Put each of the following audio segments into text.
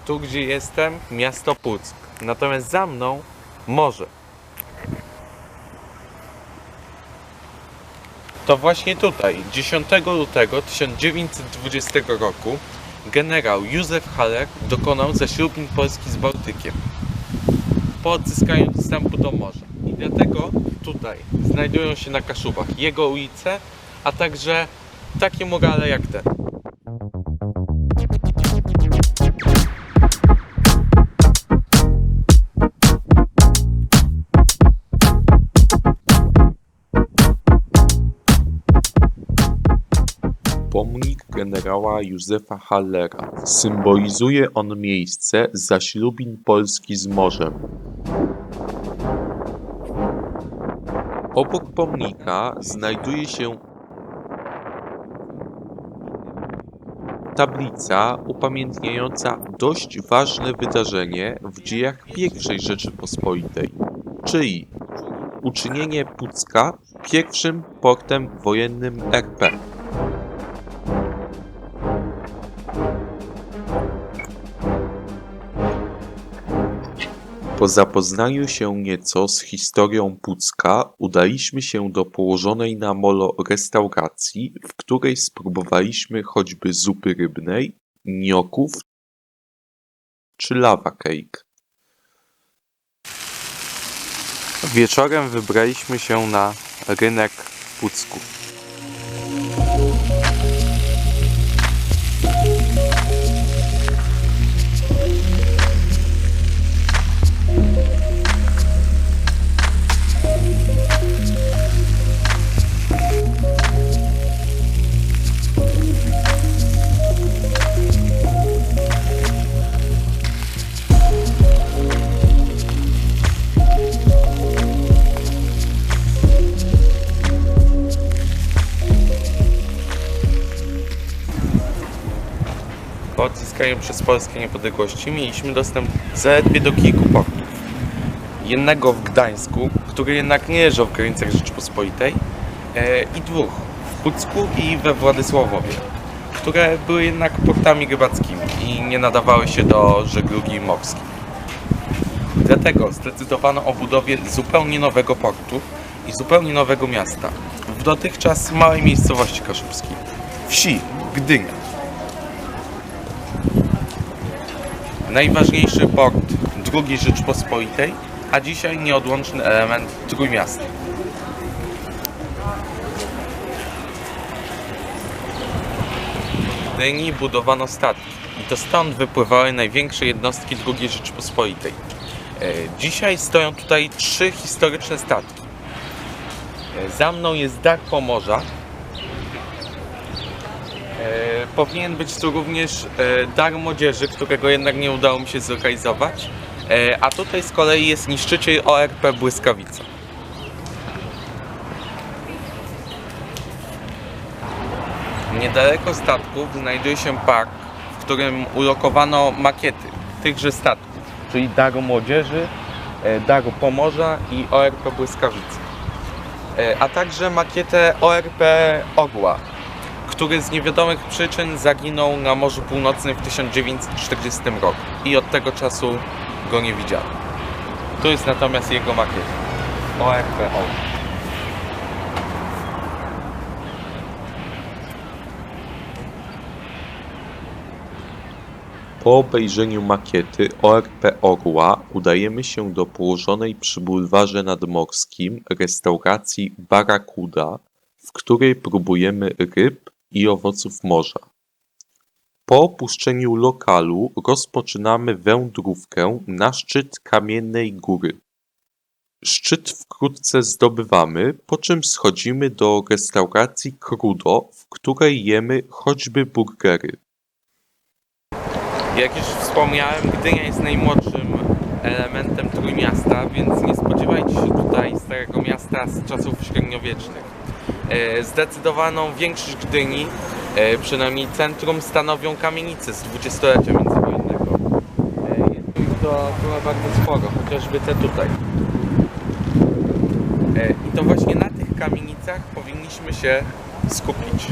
Tu, gdzie jestem, miasto Puck. Natomiast za mną morze. To właśnie tutaj, 10 lutego 1920 roku, generał Józef Haller dokonał zaślubin Polski z Bałtykiem po odzyskaniu dostępu do morza. I dlatego tutaj znajdują się na Kaszubach jego ulice, a także takie murale jak ten. Pomnik generała Józefa Hallera. Symbolizuje on miejsce zaślubin Polski z morzem. Obok pomnika znajduje się tablica upamiętniająca dość ważne wydarzenie w dziejach I Rzeczypospolitej, czyli uczynienie Pucka pierwszym portem wojennym RP. Po zapoznaniu się nieco z historią Pucka udaliśmy się do położonej na molo restauracji, w której spróbowaliśmy choćby zupy rybnej, nioków czy lava cake. Wieczorem wybraliśmy się na rynek w Pucku. Po odzyskaniu przez Polskę niepodległości mieliśmy dostęp zaledwie do kilku portów. Jednego w Gdańsku, który jednak nie leżał w granicach Rzeczypospolitej, i dwóch w Pucku i we Władysławowie, które były jednak portami rybackimi i nie nadawały się do żeglugi morskiej. Dlatego zdecydowano o budowie zupełnie nowego portu i zupełnie nowego miasta w dotychczas małej miejscowości kaszubskiej, wsi Gdynia. Najważniejszy port II Rzeczypospolitej, a dzisiaj nieodłączny element Trójmiasta. W Gdyni budowano statki i to stąd wypływały największe jednostki II Rzeczypospolitej. Dzisiaj stoją tutaj 3 historyczne statki. Za mną jest Dar Pomorza. Powinien być tu również Dar Młodzieży, którego jednak nie udało mi się zlokalizować, a tutaj z kolei jest niszczyciel ORP Błyskawica. Niedaleko statków znajduje się park, w którym ulokowano makiety tychże statków, czyli Daru Młodzieży, Daru Pomorza i ORP Błyskawica, a także makietę ORP Orła, który z niewiadomych przyczyn zaginął na Morzu Północnym w 1940 roku i od tego czasu go nie widziano. Tu jest natomiast jego makieta ORP Orła. Po obejrzeniu makiety ORP Orła udajemy się do położonej przy bulwarze nadmorskim restauracji Barakuda, w której próbujemy ryb i owoców morza. Po opuszczeniu lokalu rozpoczynamy wędrówkę na szczyt Kamiennej Góry. Szczyt wkrótce zdobywamy, po czym schodzimy do restauracji Krudo, w której jemy choćby burgery. Jak już wspomniałem, Gdynia jest najmłodszym elementem Trójmiasta, więc nie spodziewajcie się tutaj starego miasta z czasów średniowiecznych. Zdecydowaną większość Gdyni, przynajmniej centrum, stanowią kamienice z dwudziestolecia międzywojennego. Jest ich to chyba bardzo sporo, chociażby te tutaj. I to właśnie na tych kamienicach powinniśmy się skupić.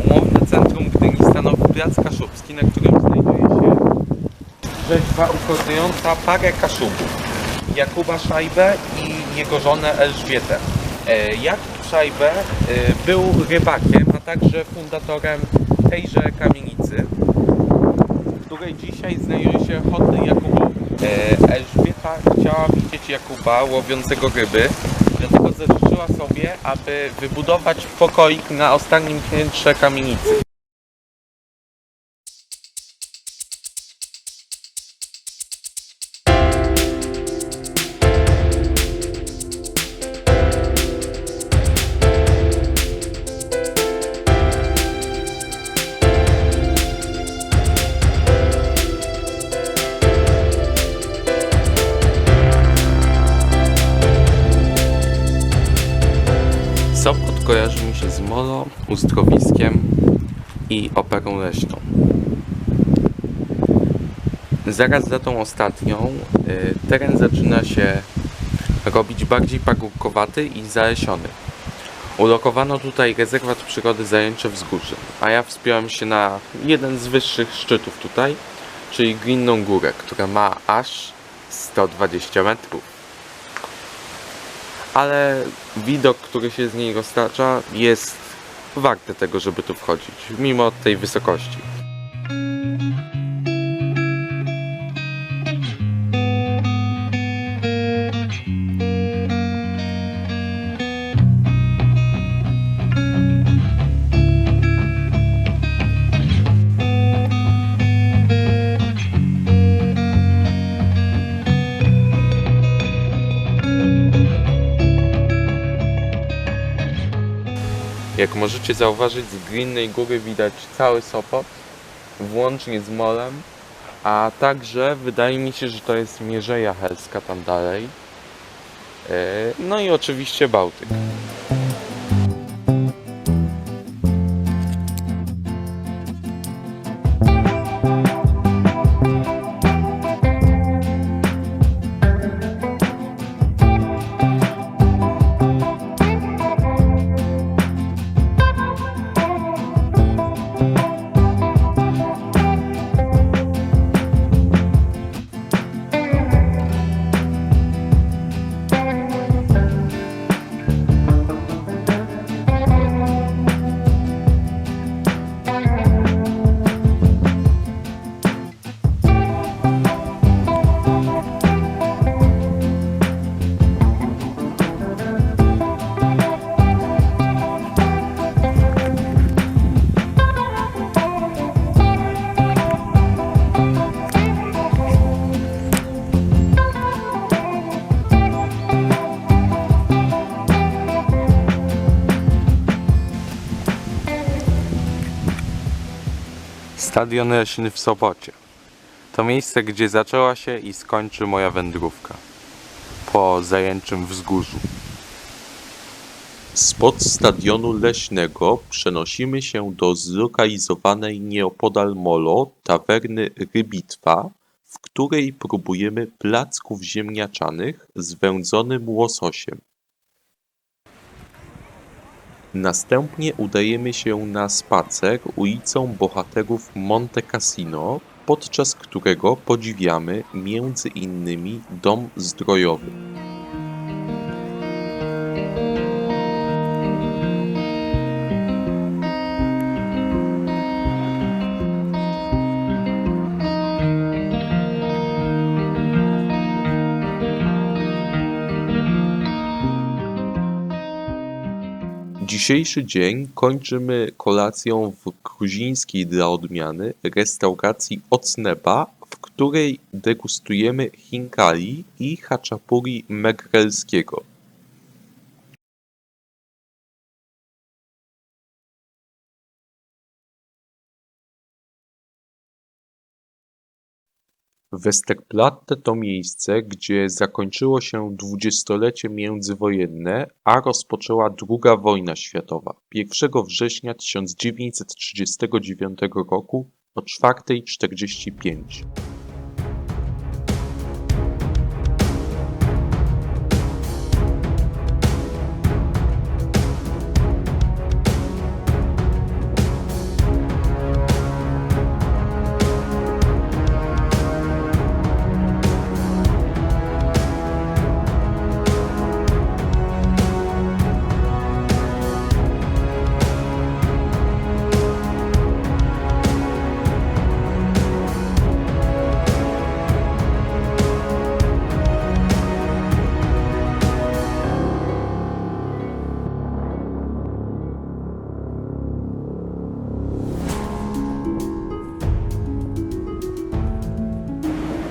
Umowne centrum Plac Kaszubski, na którym znajduje się rzeźba ukazująca parę Kaszubów. Jakuba Szajbę i jego żonę Elżbietę. Jakub Szajbę był rybakiem, a także fundatorem tejże kamienicy, w której dzisiaj znajduje się hotel Jakubowy. Elżbieta chciała widzieć Jakuba łowiącego ryby, dlatego zażyczyła sobie, aby wybudować pokoik na ostatnim piętrze kamienicy. Sopot kojarzy mi się z molo, uzdrowiskiem i operą leśną. Zaraz za tą ostatnią teren zaczyna się robić bardziej pagórkowaty i zalesiony. Ulokowano tutaj rezerwat przyrody Zajęcze Wzgórze, a ja wspiąłem się na jeden z wyższych szczytów tutaj, czyli Glinną Górę, która ma aż 120 metrów. Ale widok, który się z niej roztacza, jest warte tego, żeby tu wchodzić, mimo tej wysokości. Jak możecie zauważyć, z Glinnej Góry widać cały Sopot, włącznie z molem, a także wydaje mi się, że to jest Mierzeja Helska tam dalej. No i oczywiście Bałtyk. Stadion leśny w Sopocie. To miejsce, gdzie zaczęła się i skończy moja wędrówka. Po Zajęczym Wzgórzu. Spod stadionu leśnego przenosimy się do zlokalizowanej nieopodal molo tawerny Rybitwa, w której próbujemy placków ziemniaczanych z wędzonym łososiem. Następnie udajemy się na spacer ulicą Bohaterów Monte Cassino, podczas którego podziwiamy między innymi dom zdrojowy. Dzisiejszy dzień kończymy kolacją w gruzińskiej dla odmiany restauracji Ocneba, w której degustujemy chinkali i haczapuri megrelskiego. Westerplatte to miejsce, gdzie zakończyło się dwudziestolecie międzywojenne, a rozpoczęła II wojna światowa 1 września 1939 roku o 4:45.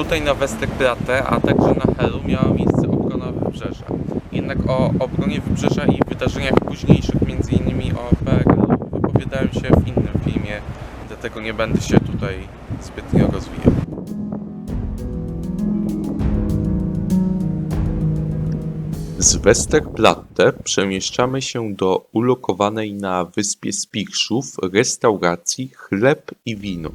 Tutaj na Westerplatte, a także na Helu miała miejsce obrona wybrzeża. Jednak o obronie wybrzeża i wydarzeniach późniejszych, m.in. o PRL-u, wypowiadałem się w innym filmie, dlatego nie będę się tutaj zbytnio rozwijał. Z Westerplatte przemieszczamy się do ulokowanej na wyspie Spichrzów restauracji Chleb i Wino.